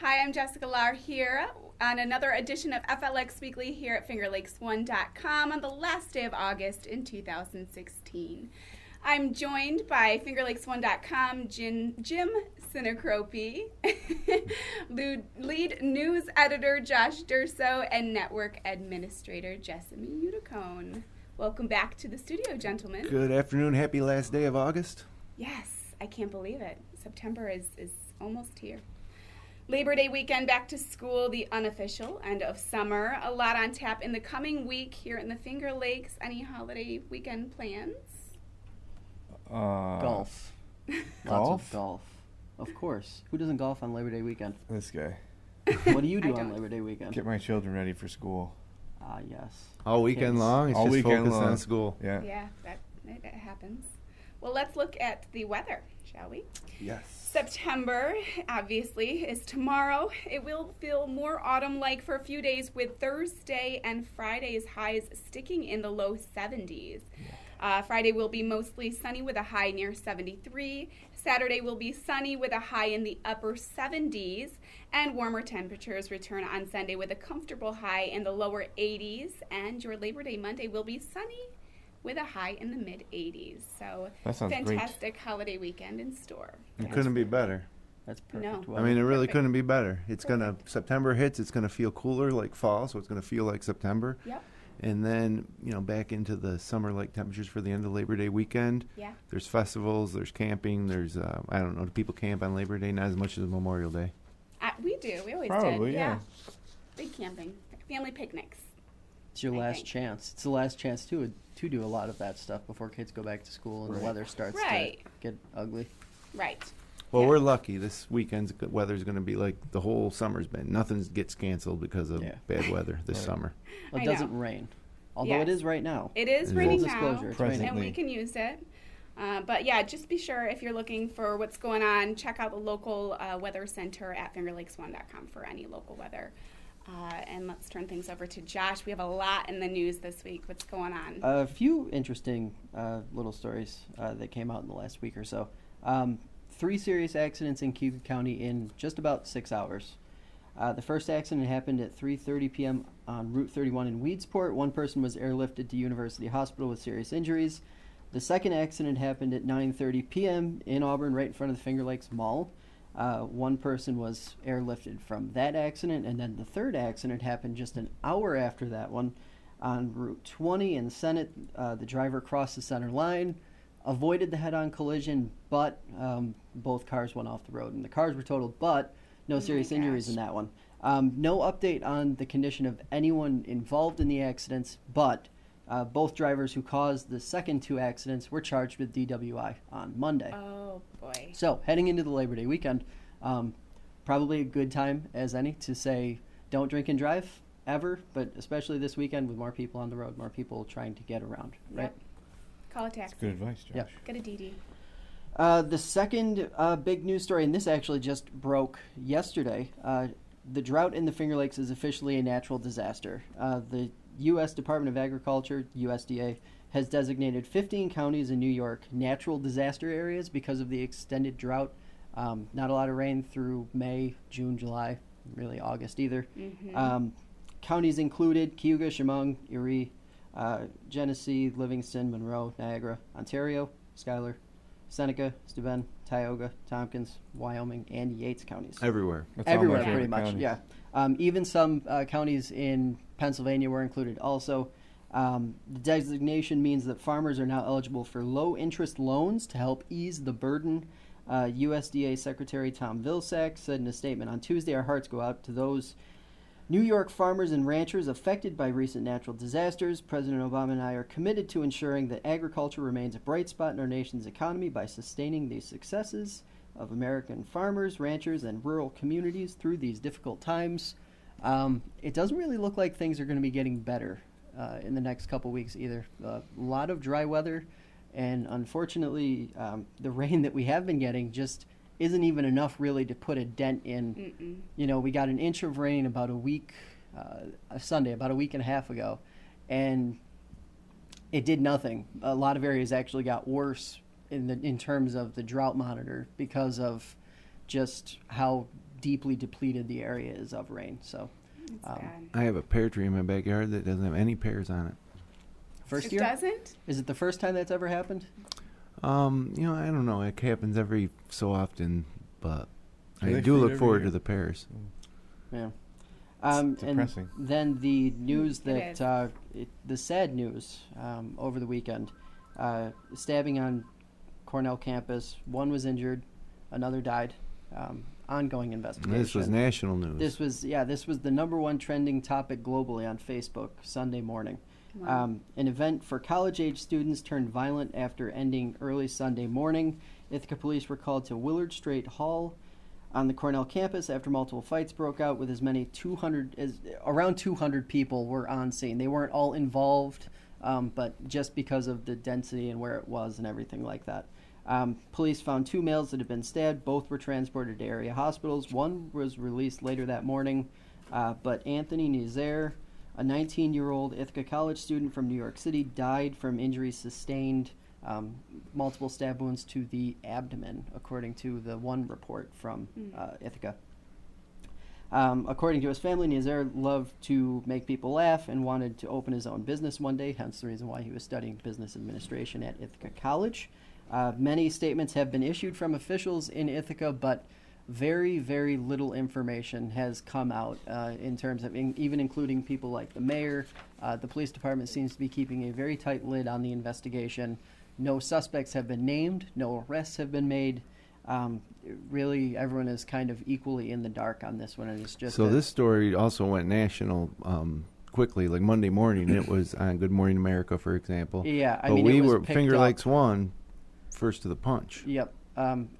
Hi, I'm Jessica Lahr here on another edition of FLX Weekly here at FingerLakes1.com on the last day of August in 2016. I'm joined by FingerLakes1.com Jim Sinicropi, lead news editor Josh Durso, and network administrator Jessamy Uticone. Welcome back to the studio, gentlemen. Good afternoon. Happy last day of August. Yes, I can't believe it. September is almost here. Labor Day weekend, back to school, the unofficial end of summer. A lot on tap in the coming week here in the Finger Lakes. Any holiday weekend plans? Golf. Lots of golf. Of course. Who doesn't golf on Labor Day weekend? This guy. What do you do on Labor Day weekend? Get my children ready for school. Yes. All weekend long? It's all just weekend focused long. on school. Yeah. Yeah, that happens. Well, let's look at the weather, shall we? Yes. September, obviously, is tomorrow. It will feel more autumn-like for a few days, with Thursday and Friday's highs sticking in the low 70s. Friday will be mostly sunny with a high near 73. Saturday will be sunny with a high in the upper 70s. And warmer temperatures return on Sunday with a comfortable high in the lower 80s. And your Labor Day Monday will be sunny with a high in the mid-80s. So That sounds fantastic holiday weekend in store. It couldn't be better. That's perfect. No. weather. I mean, it really Perfect. couldn't be better. September hits, it's going to feel cooler like fall, so it's going to feel like September. Yep. And then, back into the summer-like temperatures for the end of Labor Day weekend. Yeah. There's festivals, there's camping, there's, I don't know, do people camp on Labor Day? Not as much as Memorial Day. We do. We always Probably, did. yeah. Big camping. Family picnics. It's your I last think. chance. It's the last chance to do a lot of that stuff before kids go back to school and the weather starts Right. to get ugly. Right. Well, Yeah. we're lucky. This weekend's weather's going to be like the whole summer's been. Nothing gets canceled because of bad weather this Right. summer. Well, it I doesn't know. rain. Although it Yes. is right now. It is Full raining Full now, disclosure, it's raining. and Presently. we can use it. But yeah, just be sure if you're looking for what's going on, check out the local weather center at FingerLakes1.com for any local weather. And let's turn things over to Josh. We have a lot in the news this week. What's going on? A few interesting little stories that came out in the last week or so. 3 serious accidents in Cuyahoga County in just about 6 hours. The first accident happened at 3:30 p.m. on Route 31 in Weedsport. One person was airlifted to University Hospital with serious injuries. The second accident happened at 9:30 p.m. in Auburn, right in front of the Finger Lakes Mall. One person was airlifted from that accident, and then the third accident happened just an hour after that one on Route 20 in Senate. The driver crossed the center line, avoided the head-on collision, but both cars went off the road, and the cars were totaled, but no serious injuries in that one. No update on the condition of anyone involved in the accidents, but both drivers who caused the second 2 accidents were charged with DWI on Monday. Oh, boy. So, heading into the Labor Day weekend, probably a good time as any to say don't drink and drive ever, but especially this weekend with more people on the road, more people trying to get around, right? Yep. Call a taxi. Good advice, Josh. Yep. Get a DD. The second big news story, and this actually just broke yesterday, the drought in the Finger Lakes is officially a natural disaster. The U.S. Department of Agriculture, USDA, has designated 15 counties in New York natural disaster areas because of the extended drought. Not a lot of rain through May, June, July, really August either. Mm-hmm. Counties included Cayuga, Chemung, Erie, Genesee, Livingston, Monroe, Niagara, Ontario, Schuyler, Seneca, Steuben, Tioga, Tompkins, Wyoming, and Yates counties. Everywhere. That's all my Everywhere, favorite pretty much, counties. yeah. Even some counties in Pennsylvania were included also. The designation means that farmers are now eligible for low-interest loans to help ease the burden. USDA Secretary Tom Vilsack said in a statement on Tuesday, "Our hearts go out to those New York farmers and ranchers affected by recent natural disasters. President Obama and I are committed to ensuring that agriculture remains a bright spot in our nation's economy by sustaining the successes of American farmers, ranchers, and rural communities through these difficult times." It doesn't really look like things are going to be getting better in the next couple weeks either. A lot of dry weather, and unfortunately, the rain that we have been getting just isn't even enough really to put a dent in. Mm-mm. You know, we got an inch of rain about a week, Sunday, about a week and a half ago, and it did nothing. A lot of areas actually got worse in terms of the drought monitor because of just how deeply depleted the area is of rain. So, That's bad. I have a pear tree in my backyard that doesn't have any pears on it. first It year? doesn't? Is it the first time that's ever happened? I don't know. It happens every so often, but I They do feed look every forward year. to the pears. Yeah. It's And depressing. then the news It that the sad news over the weekend, stabbing on Cornell campus. One was injured, another died. Ongoing investigation. This was national news. This was the #1 trending topic globally on Facebook Sunday morning. Wow. An event for college-age students turned violent after ending early Sunday morning. Ithaca police were called to Willard Straight Hall on the Cornell campus after multiple fights broke out with around 200 people were on scene. They weren't all involved, but just because of the density and where it was and everything like that. Police found 2 males that had been stabbed. Both were transported to area hospitals. One was released later that morning, but Anthony Nizer, a 19-year-old Ithaca College student from New York City, died from injuries sustained, multiple stab wounds to the abdomen, according to the one report from Ithaca. According to his family, Nizer loved to make people laugh and wanted to open his own business one day, hence the reason why he was studying business administration at Ithaca College. Many statements have been issued from officials in Ithaca, but very, very little information has come out in terms of even including people like the mayor. The police department seems to be keeping a very tight lid on the investigation. No suspects have been named. No arrests have been made. Really, everyone is kind of equally in the dark on this one. And it's just So this story also went national quickly, like Monday morning. It was on Good Morning America, for examtle. Yeah, I But mean, we it was were picked Finger up. Lakes won first to the punch. Yep.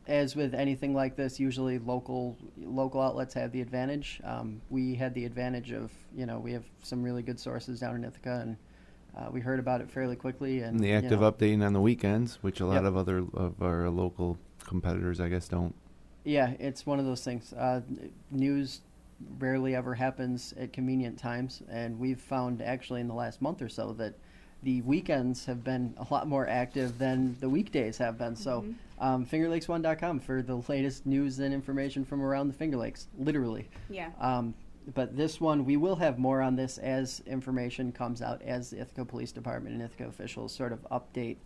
As with anything like this, usually local outlets have the advantage. We had the advantage of, we have some really good sources down in Ithaca, and we heard about it fairly quickly. And And the active updating on the weekends, which a lot Yep. of other of our local competitors, I guess, don't. Yeah, it's one of those things. News rarely ever happens at convenient times, and we've found actually in the last month or so that the weekends have been a lot more active than the weekdays have been. So FingerLakes1.com for the latest news and information from around the Finger Lakes, literally. Yeah. But this one, we will have more on this as information comes out, as the Ithaca Police Department and Ithaca officials sort of update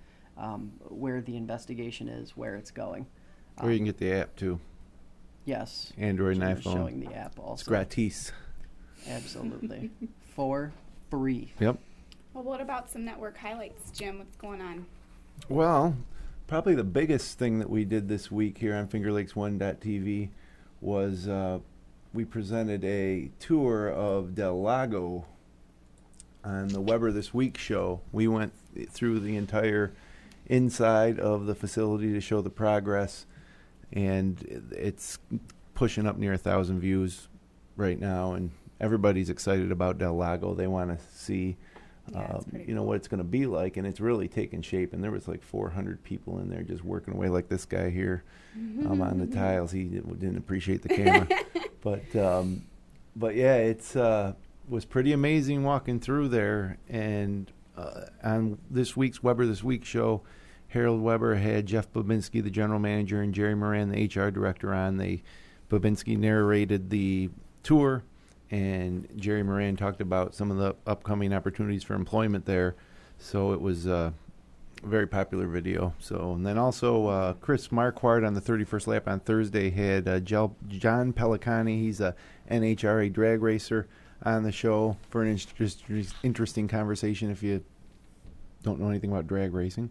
where the investigation is, where it's going. Or you can get the app too. Yes. Android and Jim is iPhone. showing the app also. It's gratis. Absolutely. For free. Yep. Well, what about some network highlights, Jim? What's going on? Well, probably the biggest thing that we did this week here on FingerLakes1.tv was we presented a tour of Del Lago on the Weber This Week show. We went through the entire inside of the facility to show the progress, and it's pushing up near 1,000 views right now, and everybody's excited about Del Lago. They want to see Yeah, it's pretty what it's going to be like, and it's really taken shape. And there was like 400 people in there just working away, like this guy here on the tiles. He didn't appreciate the camera, but yeah, it's was pretty amazing walking through there. And on this week's Weber This Week show, Harold Weber had Jeff Babinski, the general manager, and Jerry Moran, the HR director, on. Babinski narrated the tour, and Jerry Moran talked about some of the upcoming opportunities for employment there. So it was a very popular video. So, and then also Chris Marquardt on the 31st lap on Thursday had John Pelicani. He's a NHRA drag racer on the show for an interesting conversation if you don't know anything about drag racing.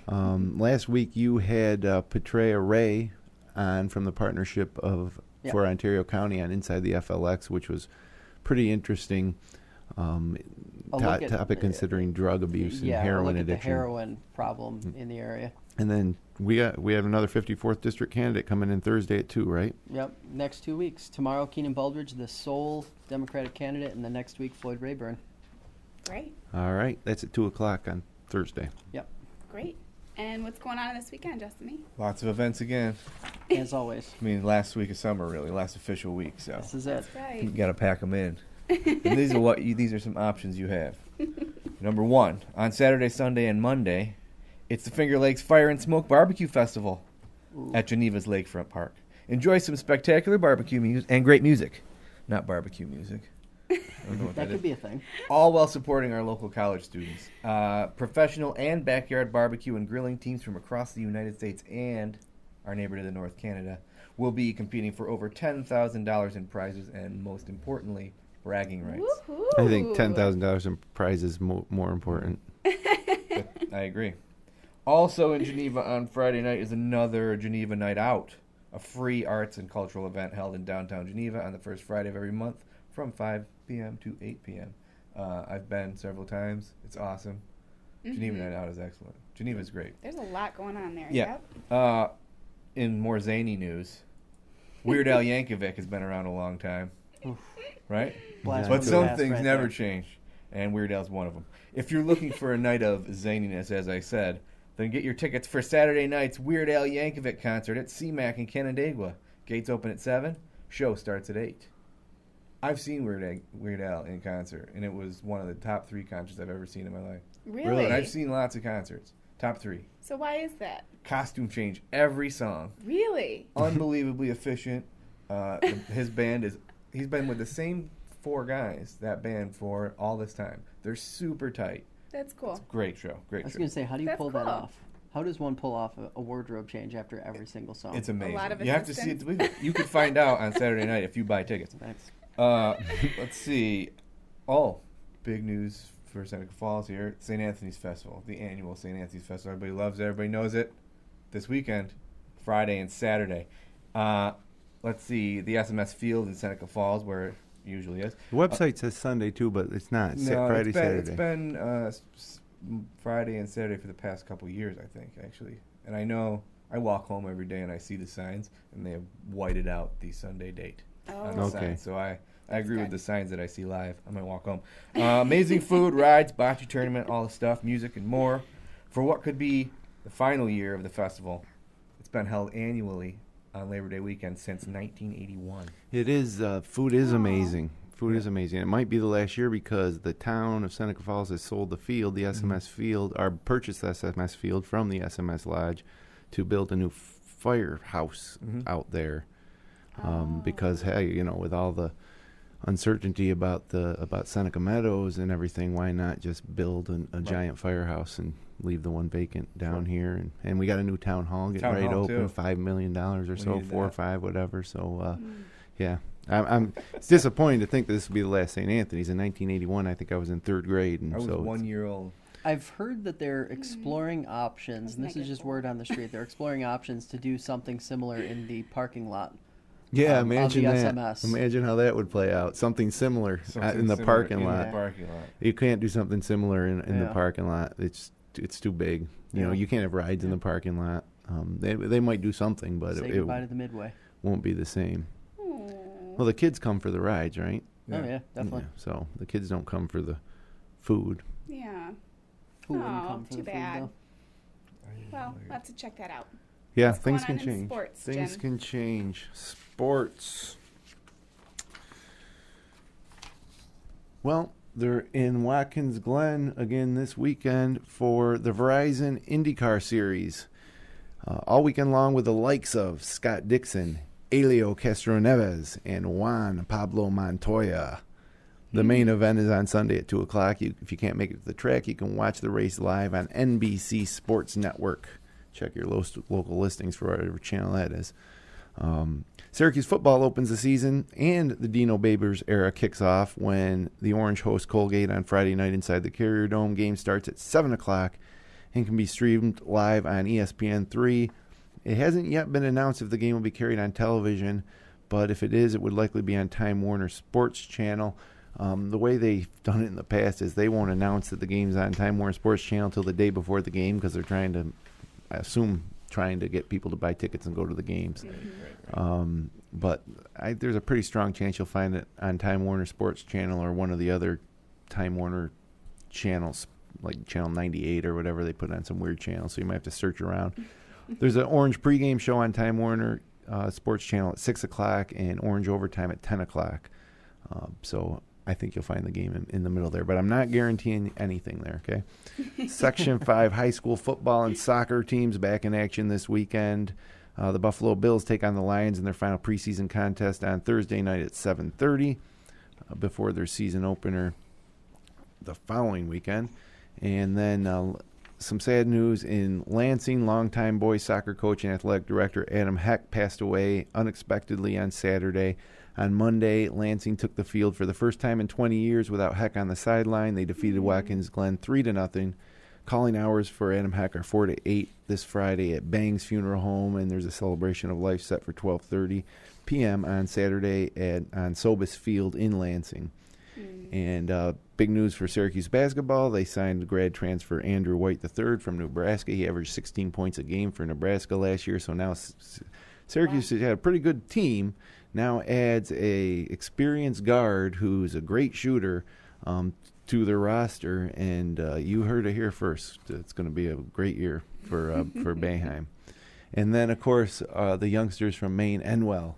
Last week you had Petrea Ray on from the partnership for Ontario County on Inside the FLX, which was pretty interesting topic considering drug abuse and heroin addiction. The heroin problem in the area. And then we have another 54th district candidate coming in Thursday at 2, right? Yep, next 2 weeks. Tomorrow, Keenan Baldridge, the sole Democratic candidate, and the next week, Floyd Rayburn. Great. All right, that's at 2 o'clock on Thursday. Yep. Great. And what's going on this weekend, Jessamy? Lots of events again. As always. I mean, last week of summer, really, last official week. So This is it. That's right. you got to pack them in. And these are some options you have. Number 1, on Saturday, Sunday, and Monday, it's the Finger Lakes Fire and Smoke Barbecue Festival at Geneva's Lakefront Park. Enjoy some spectacular barbecue music and great music. Not barbecue music. I don't know what That that could is. be a thing. All while supporting our local college students. Professional and backyard barbecue and grilling teams from across the United States and our neighbor to the north, Canada, will be competing for over $10,000 in prizes and, most importantly, bragging rights. Woohoo. I think $10,000 in prizes more important. I agree. Also in Geneva on Friday night is another Geneva Night Out, a free arts and cultural event held in downtown Geneva on the first Friday of every month from 5 p.m. to 8 p.m. I've been several times. It's awesome. Geneva Night Out is excellent. Geneva's great. There's a lot going on there. Yeah. Yep. In more zany news, Weird Al Yankovic has been around a long time, right? Blast But from the some past things right never there. change, and Weird Al's one of them. If you're looking for a night of zaniness, as I said, then get your tickets for Saturday night's Weird Al Yankovic concert at CMAC in Canandaigua. Gates open at 7. Show starts at 8. I've seen Weird Al in concert, and it was one of the top 3 concerts I've ever seen in my life. Really? And I've seen lots of concerts. Top 3. So why is that? Costume change every song. Really? Unbelievably efficient. His band he's been with the same 4 guys, that band, for all this time. They're super tight. That's cool. Great show. Great I was show. going to say, how do you That's pull that cool. off? How does one pull off a wardrobe change after every single song? It's amazing. lot of You have to see it to assistance. believe it. You could find out on Saturday night if you buy tickets. That's Let's see. Oh, big news for Seneca Falls here. St. Anthony's Festival, the annual St. Anthony's Festival. Everybody loves it. Everybody knows it. This weekend, Friday and Saturday. Let's see. The SMS Field in Seneca Falls, where it usually is. The website says Sunday too, but it's not. It's Friday, it's Saturday. been Friday and Saturday for the past couple years, I think, actually. And I know I walk home every day and I see the signs, and they have whited out the Sunday date on the Oh. Okay. sign. So I That's agree with good. the signs that I see live. I might walk home. Amazing food, rides, bocce tournament, all the stuff, music, and more. For what could be the final year of the festival, it's been held annually on Labor Day weekend since 1981. It is. Food is Aw. amazing. Food is amazing. It might be the last year because the town of Seneca Falls has sold the field, the SMS field, or purchased the SMS field from the SMS Lodge to build a new firehouse out there. Because hey, with all the uncertainty about Seneca Meadows and everything, why not just build a giant firehouse and leave the one vacant down here? And we got a new town hall getting Town ready to hall, open, too. $5 million or so, needed 4 or that. 5, whatever. So yeah, I'm it's disappointing to think that this would be the last St. Anthony's. In 1981, I think I was in 3rd grade, and I was so 1 year old. I've heard that they're exploring options, and this is just word on the street. They're exploring options to do something similar in the parking lot. yeah, of the imagine that. SMS. Imagine how that would play out. Something similar Something in the similar parking in lot. the parking lot. You can't do something similar in the Yeah. parking lot. It's too big. You know, Yeah. you can't have rides in the parking lot. They might do something, but Say it goodbye to the Midway. won't be the same. Aw. Well, the kids come for the rides, right? Oh, yeah, definitely. Yeah, so the kids don't come for the food. Yeah. Who wouldn't Aw, come for too the food, bad. though? Well, we'll have to check that out. Yeah, What's things going can on in change. sports, Things Jen? can change. Sports. Well, they're in Watkins Glen again this weekend for the Verizon IndyCar Series. All weekend long with the likes of Scott Dixon, Elio Castroneves, and Juan Pablo Montoya. The main event is on Sunday at 2 o'clock. If you can't make it to the track, you can watch the race live on NBC Sports Network. Check your local listings for whatever channel that is. Syracuse football opens the season, and the Dino Babers era kicks off when the Orange host Colgate on Friday night inside the Carrier Dome. Game starts at 7 o'clock and can be streamed live on ESPN3. It hasn't yet been announced if the game will be carried on television, but if it is, it would likely be on Time Warner Sports Channel. The way they've done it in the past is they won't announce that the game's on Time Warner Sports Channel till the day before the game because they're trying to get people to buy tickets and go to the games. But there's a pretty strong chance you'll find it on Time Warner Sports Channel or one of the other Time Warner channels, like Channel 98 or whatever. They put on some weird channel, so you might have to search around. There's an Orange pregame show on Time Warner Sports Channel at 6 o'clock and Orange Overtime at 10 o'clock. So I think you'll find the game in the middle there, but I'm not guaranteeing anything there, okay? Section 5 high school football and soccer teams back in action this weekend. The Buffalo Bills take on the Lions in their final preseason contest on Thursday night at 7:30 before their season opener the following weekend. And then some sad news in Lansing. Longtime boys soccer coach and athletic director Adam Heck passed away unexpectedly on Saturday. On Monday, Lansing took the field for the first time in 20 years without Heck on the sideline. They defeated Watkins Glen 3-0. Calling hours for Adam Heck are 4 to 8 this Friday at Bang's Funeral Home, and there's a celebration of life set for 12:30 p.m. on Saturday on Sobis Field in Lansing. And big news for Syracuse basketball. They signed grad transfer Andrew White III from Nebraska. He averaged 16 points a game for Nebraska last year, so now Syracuse had a pretty good team. Now adds a experienced guard who's a great shooter to their roster, and you heard it here first. It's going to be a great year for Boeheim. And then, of course, the youngsters from Maine, Enwell,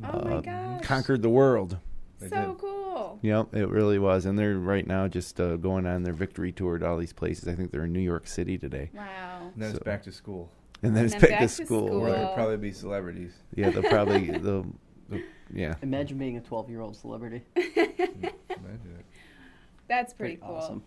my gosh. conquered the world. So cool. Yep, it really was. And they're right now just going on their victory tour to all these places. I think they're in New York City today. Wow. And then it's back to school. And then And it's then back to school. Where Right. they'll probably be celebrities. Yeah, they'll probably, yeah. Imagine being a 12-year-old celebrity. Imagine it. That's pretty cool. Awesome.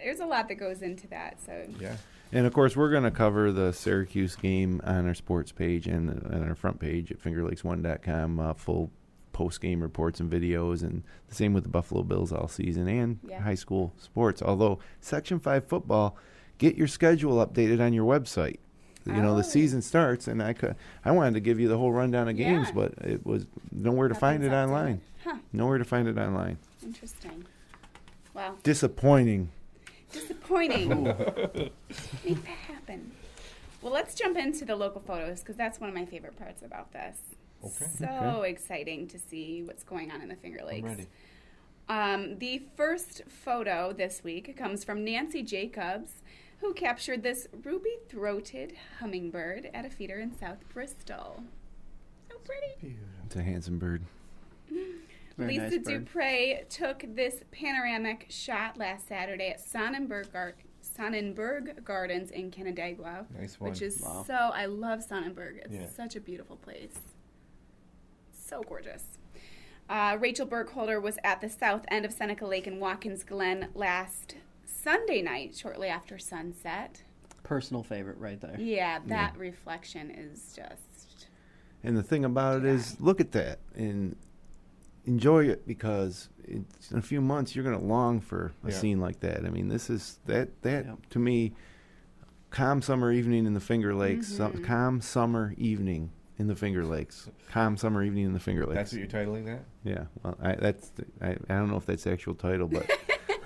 There's a lot that goes into that. So Yeah. And, of course, we're going to cover the Syracuse game on our sports page and on our front page at FingerLakes1.com, full post-game reports and videos, and the same with the Buffalo Bills all season and high school sports. Although Section 5 football, get your schedule updated on your website. You know, the season starts, and I wanted to give you the whole rundown of games, but it was nowhere to find it online. Huh. Nowhere to find it online. Interesting. Wow. Disappointing. Disappointing. Make that happen. Well, let's jump into the local photos because that's one of my favorite parts about this. Okay. So exciting to see what's going on in the Finger Lakes. I'm ready. The first photo this week comes from Nancy Jacobs, who captured this ruby-throated hummingbird at a feeder in South Bristol. So pretty. It's a handsome bird. Very Lisa nice bird. Dupre took this panoramic shot last Saturday at Sonnenberg Gardens in Canandaigua, Nice one. which is Wow. I love Sonnenberg. It's Yeah. such a beautiful place. So gorgeous. Rachel Burkholder was at the south end of Seneca Lake in Watkins Glen last Sunday night, shortly after sunset. Personal favorite right there. Yeah, that reflection is just... And the thing about it is, look at that and enjoy it, because in a few months you're going to long for a scene like that. I mean, this is that to me, calm summer evening in the Finger Lakes. Calm summer evening in the Finger Lakes. Calm summer evening in the Finger Lakes. That's what you're titling that? Yeah. Well, I don't know if that's the actual title, but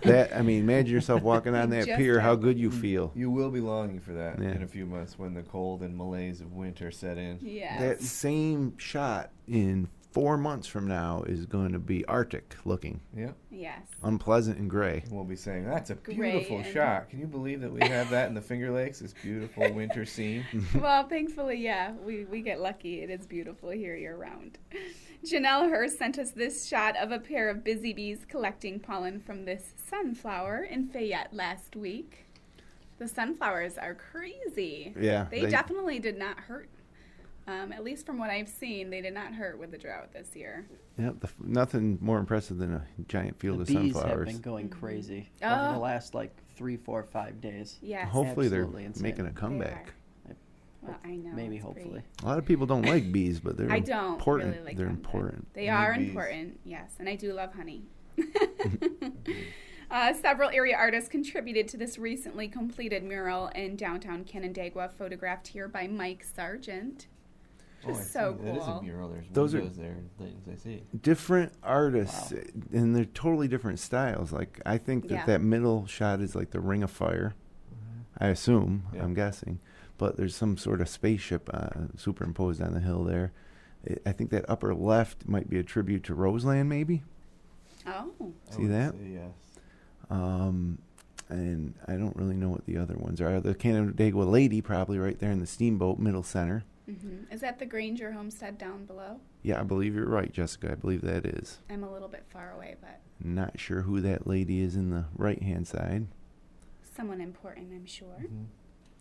imagine yourself walking on that Just pier. How that. good you feel. You will be longing for that Yeah. in a few months when the cold and malaise of winter set in. Yes. That same shot in 4 months from now is going to be Arctic looking, Yeah. Yes. unpleasant and gray. We'll be saying, that's a Great, beautiful and- shot. Can you believe that we have that in the Finger Lakes, this beautiful winter scene? Well, thankfully, we get lucky. It is beautiful here year-round. Janelle Hurst sent us this shot of a pair of busy bees collecting pollen from this sunflower in Fayette last week. The sunflowers are crazy. Yeah, They definitely did not hurt. At least from what I've seen, they did not hurt with the drought this year. Yeah, nothing more impressive than a giant field The of bees have sunflowers. been going crazy Oh. over the last 3, 4, 5 days. Yes. Hopefully Absolutely they're insane. making a comeback. Well, I know. Maybe, it's hopefully. great. A lot of people don't like bees, but they're I don't important. really like they're them, but important. They Need are bees. important, yes. And I do love honey. Several area artists contributed to this recently completed mural in downtown Canandaigua, photographed here by Mike Sargent. Oh, I Just see. so That is a cool. mural. There's Those are- windows there and things. I see. Different artists, and they're totally different styles. Like, I think Yeah. that middle shot is like the Ring of Fire. I assume. Yeah. I'm guessing. But there's some sort of spaceship superimposed on the hill there. I think that upper left might be a tribute to Roseland, maybe. Oh. See I would that? say yes. And I don't really know what the other ones are. The Canandaigua Lady, probably right there in the steamboat, middle center. Is that the Granger homestead down below? Yeah, I believe you're right, Jessica. I believe that is. I'm a little bit far away, but Not sure who that lady is in the right-hand side. someone important, I'm sure. Mhm.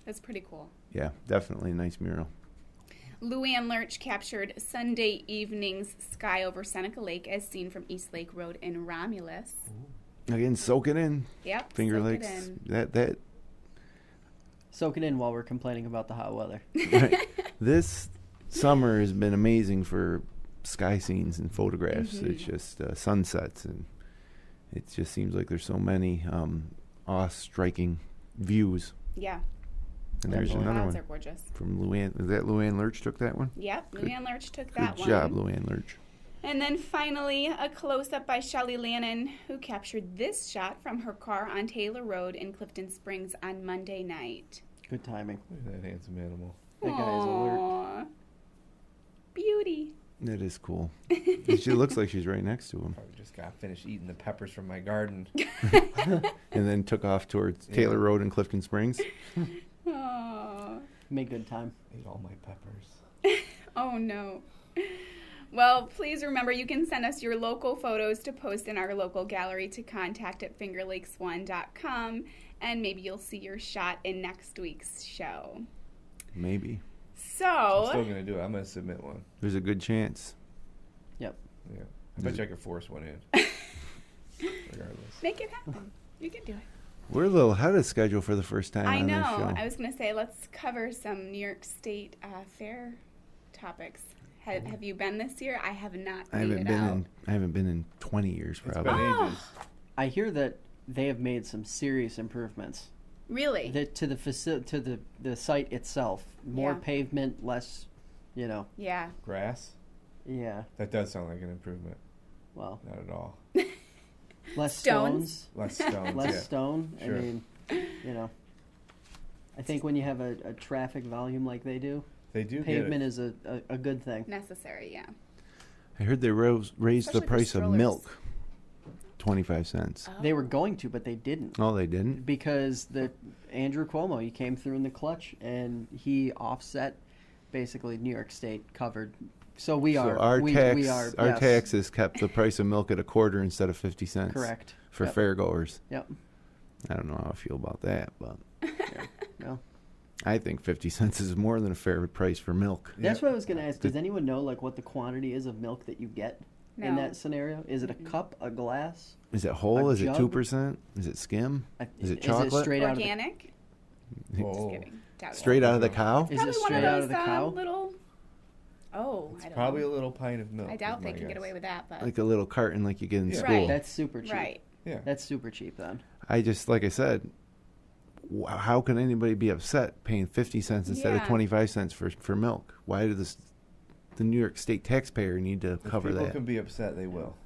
That's pretty cool. Yeah, definitely a nice mural. Luann Lurch captured Sunday evening's sky over Seneca Lake as seen from East Lake Road in Romulus. Again, soak it in. Yep. Finger soak Lakes. it in. That Soak it in while we're complaining about the hot weather. right. This summer has been amazing for sky scenes and photographs. Mhm. It's just sunsets, and it just seems like there's so many awe-striking views. Yeah. And there's Definitely. another Clouds one are gorgeous. from Luann. Is that Luann Lurch took that one? Yep. Good- Luann Lurch took that Good one. job, Luann Lurch. And then finally, a close-up by Shelley Lannon, who captured this shot from her car on Taylor Road in Clifton Springs on Monday night. Good timing. Look at that handsome animal. That guy is alert. Aww. Beauty. That is cool. And she looks like she's right next to him. Probably just got finished eating the peppers from my garden. And then took off towards Taylor Road in Clifton Springs. Aww. Made good time. Ate all my peppers. Oh no. Well, please remember you can send us your local photos to post in our local gallery to contact at fingerlakes1.com, and maybe you'll see your shot in next week's show. Maybe. I'm So, still going to do it. I'm going to submit one. There's a good chance. Yep. Yeah. I bet you I could force one in. Regardless. make it happen. You can do it. We're a little ahead of schedule for the first time I on know. this show. I was going to say, let's cover some New York State fair topics. Have you been this year? I have not I made haven't it been out. in. I haven't been in 20 years, It's probably. been Oh. ages. I hear that they have made some serious improvements Really? to the site itself. More Yeah. pavement, less, Yeah. Grass? yeah. That does sound like an improvement. Well, Not at all. less Stones. stones, Less stones. less yeah. stone. Sure. I mean, I think when you have a traffic volume like they do, They do pavement get is a good thing. Necessary, yeah. I heard they raised the Especially for price of strollers. milk, 25 cents. They were going to, but they didn't. Oh, they didn't? Because Andrew Cuomo, he came through in the clutch and he offset basically New York State covered. So we are. So our we are. our yes, taxes kept the price of milk at a quarter instead of 50 cents. correct. For Yep. fairgoers. Yep. I don't know how I feel about that, but No. I think 50 cents is more than a fair price for milk. That's Yeah. what I was going to ask. Does anyone know what the quantity is of milk that you get in No. that scenario? Is it a cup, a glass? Is it whole? A Is it jug? 2%? Is it skim? Is it Is chocolate? it straight out of Organic? Just Whoa. kidding. Doubt it. Straight out of the cow? Is it Probably one straight of out those of the cow? little. Oh, I don't Probably know. a little pint of milk. I is doubt they my can get guess. away with that, but Like a little carton like you get in Yeah. school. Right. That's super cheap. right. Yeah. That's super cheap then. I just, like I said, how can anybody be upset paying 50 cents instead of Yeah. 25 cents for milk? Why does the New York State taxpayer need to If cover people that? can be upset, they will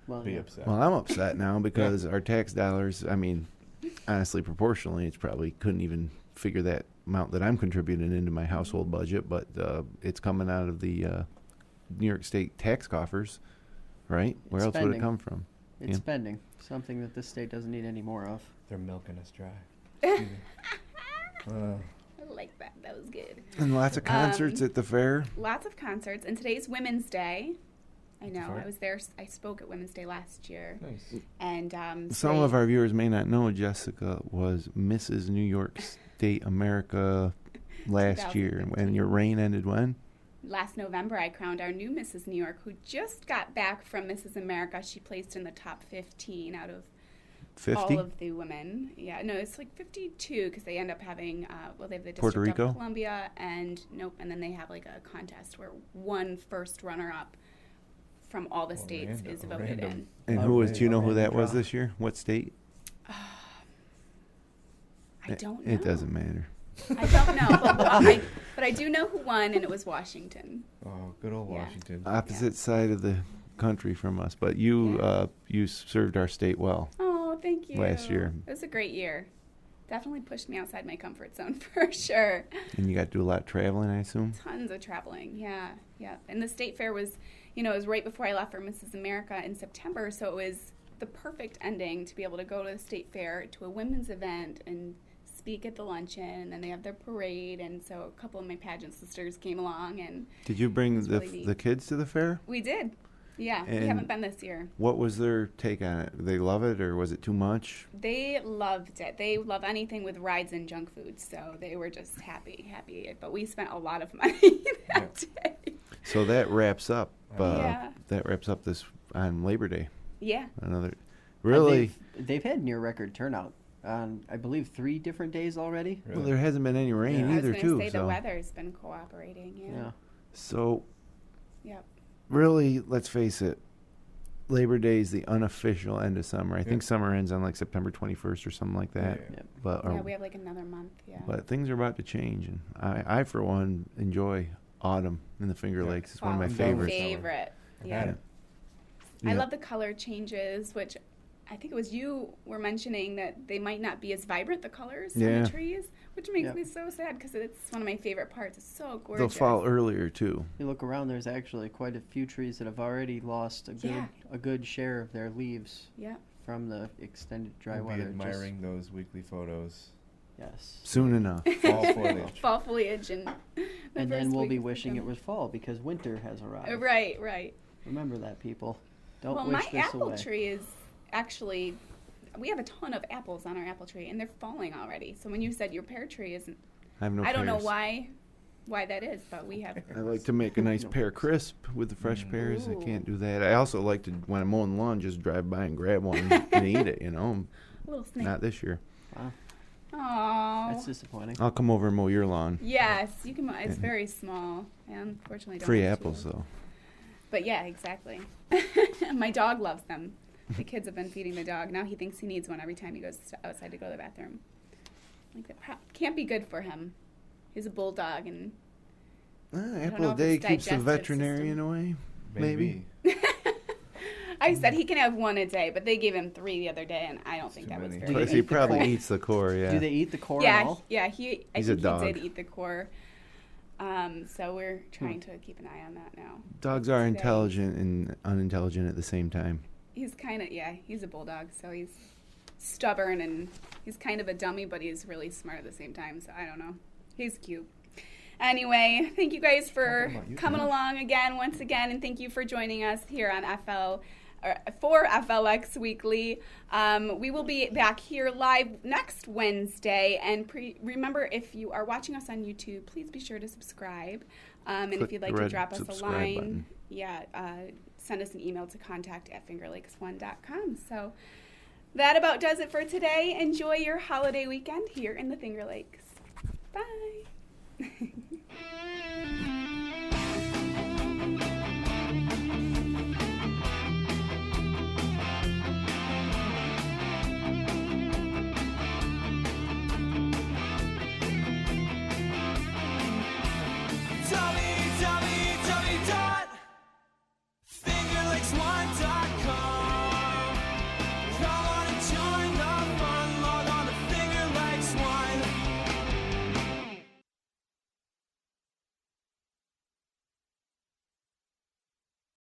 Well, be yeah. upset. Well, I'm upset now because our tax dollars, I mean, honestly, proportionally, it's probably couldn't even figure that amount that I'm contributing into my household budget, but it's coming out of the New York State tax coffers, right? Where It's else would it spending. come from? It's Yeah. spending. Something that this state doesn't need any more of. They're milking us dry. Excuse me. I like that. That was good. And lots of concerts at the fair. Lots of concerts. And today's Women's Day. I know. Sorry? I was there. I spoke at Women's Day last year. Nice. And Some of our viewers may not know Jessica was Mrs. New York State America last year. And 2015. your reign ended when? last November, I crowned our new Mrs. New York, who just got back from Mrs. America. She placed in the top 15 out of 50? all of the women. Yeah, no, it's like 52 because they end up having, they have the Puerto District Rico? of Columbia and then they have like a contest where one first runner-up from all the states is voted in. And Oh, who was? really? Do you know who Oh, that was draw. this year? What state? I don't know. It doesn't matter. I don't know, but I do know who won, and it was Washington. Oh, good old Yeah. Washington. Opposite side of the country from us, but you you served our state well. Oh, thank you. Last year. It was a great year. Definitely pushed me outside my comfort zone for sure. And you got to do a lot of traveling, I assume? Tons of traveling, yeah. And the state fair was, it was right before I left for Mrs. America in September, so it was the perfect ending to be able to go to the state fair, to a women's event, and speak at the luncheon, and then they have their parade, and so a couple of my pageant sisters came along, and Did you bring was really neat. the kids to the fair? we did. Yeah, we And haven't been this year. what was their take on it? Did they love it, or was it too much? They loved it. They love anything with rides and junk food, so they were just happy. But we spent a lot of money that day. So that wraps up. Yeah. That wraps up this on Labor Day. Yeah. Another, really. They've had near record turnout on, I believe, 3 different days already. Well, there hasn't been any rain Yeah. either, I was too. going to say So, the weather's been cooperating. Yeah. so Yep. really, let's face it. Labor Day is the unofficial end of summer. I Yeah. think summer ends on like September 21st or something like that. Yeah. Yep. But Yeah, we have like another month. Yeah. but things are about to change, and I for one enjoy autumn in the Finger Yeah. Lakes. It's one of my Fall's favorites. Favorite. I've Yeah. had it. I Yeah. love the color changes, which I think it was you were mentioning that they might not be as vibrant, the colors on Yeah. the trees, which makes Yep. me so sad because it's one of my favorite parts. It's so gorgeous. They'll fall earlier too. You look around, there's actually quite a few trees that have already lost Yeah. a good share of their leaves Yeah. from the extended dry We'll be weather. admiring those weekly photos. Yes. Soon enough. Fall foliage. Fall foliage and And then we'll be wishing it was fall because winter has arrived. Right. Remember that, people. Don't Well, wish my this apple away. tree is actually, we have a ton of apples on our apple tree and they're falling already. So when you said your pear tree isn't, I have no I don't know pears. why that is, but we have. I like to make a nice No pear pears. crisp with the fresh pears. I Ooh. can't do that. I also like to, when I'm mowing the lawn, just drive by and grab one and eat it, you know. Little snake. Not this year. Wow, Aww. that's disappointing. I'll come over and mow your lawn. Yes, you can. It's very small. I unfortunately don't Free have apples, to. though. But yeah, exactly. My dog loves them. The kids have been feeding the dog. Now he thinks he needs one every time he goes outside to go to the bathroom. Like that can't be good for him. He's a bulldog, and know Apple a if day it's keeps the digestive veterinarian away. Maybe. I said he can have one a day, but they gave him 3 the other day, and I don't think too that was many. very Do good. they He eat the probably core? eats the core, yeah. Do they eat the core at Yeah, all? I He's a think he dog. did eat the core. So we're trying to keep an eye on that now. Dogs are Today. intelligent and unintelligent at the same time. He's kind of, he's a bulldog, so he's stubborn and he's kind of a dummy, but he's really smart at the same time, so I don't know. He's cute. Anyway, thank you guys for Talking about you, coming Denise. along once again, and thank you for joining us here on for FLX Weekly. We will be back here live next Wednesday, and remember, if you are watching us on YouTube, please be sure to subscribe. And Click if you'd the like to red drop us a subscribe line, button. send us an email to contact@fingerlakes1.com. So that about does it for today. Enjoy your holiday weekend here in the Finger Lakes. Bye.